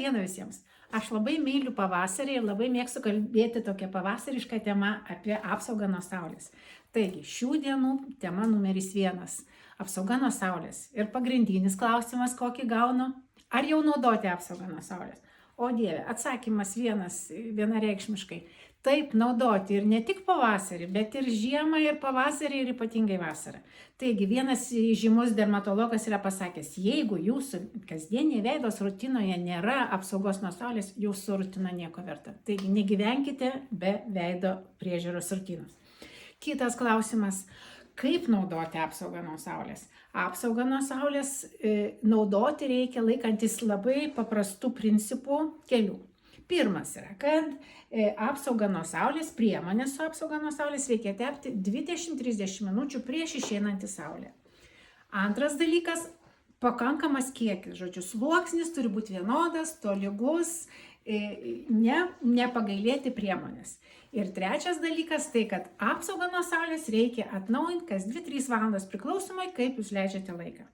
Diena visiems. Aš labai myliu pavasarį ir labai mėgstu kalbėti tokią pavasarišką temą apie apsaugą nuo saulės. Taigi, šių dienų tema numeris 1 - apsauga nuo saulės. Ir pagrindinis klausimas, kokį gaunu - ar jau naudoti apsaugą nuo saulės? O Dieve, atsakymas vienareikšmiškai. Taip, naudoti ir ne tik pavasarį, bet ir žiemą, ir pavasarį, ir ypatingai vasarą. Taigi, vienas žymus dermatologas yra pasakęs, jeigu jūsų kasdienėje veidos rutinoje nėra apsaugos nuo saulės, jūsų rutina nieko verta. Taigi, negyvenkite be veido priežiūros rutinos. Kitas klausimas. Kaip naudoti apsaugą nuo saulės? Apsaugą nuo saulės naudoti reikia laikantis labai paprastų principų kelių. Pirmas yra, kad apsaugą nuo saulės, priemonės su apsauga nuo saulės reikia tepti 20-30 minučių prieš išeinant į saulę. Antras dalykas - pakankamas kiekis. Žodžiu, sluoksnis turi būti vienodas, tolygus, nepagailėti priemonės. Ir trečias dalykas tai, kad apsaugą nuo saulės reikia atnaujinti kas 2-3 valandas priklausomai, kaip jūs leidžiate laiką.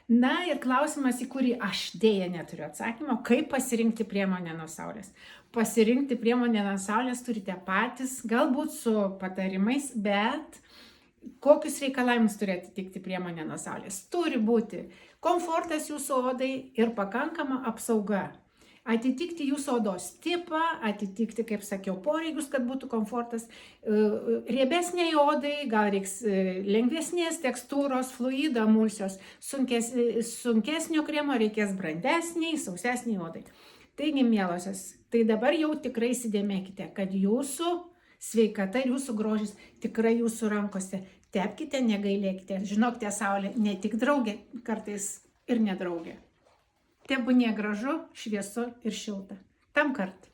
Na ir klausimas, į kurį aš dėja neturiu atsakymo, kaip pasirinkti priemonę nuo saulės. Pasirinkti priemonę nuo saulės turite patys, galbūt su patarimais, bet kokius reikalavimus turi atitikti priemonė nuo saulės. Turi būti komfortas jūsų odai ir pakankama apsauga. Atitikti jūsų odos tipą, atitikti, kaip sakiau, poreikius, kad būtų komfortas. Riebesniai odai, gal reiks lengvesnės tekstūros, fluido, emulsijos. Sunkesnio kremo reikės brandesniai, sausesniai odai. Taigi, mielosios, tai dabar jau tikrai įsidėmėkite, kad jūsų sveikata ir jūsų grožis tikrai jūsų rankose. Tepkite, negailėkite. Žinokite, saulė ne tik draugė, kartais ir nedraugė. Tebūnie gražu, šviesu ir šilta. Tam kart.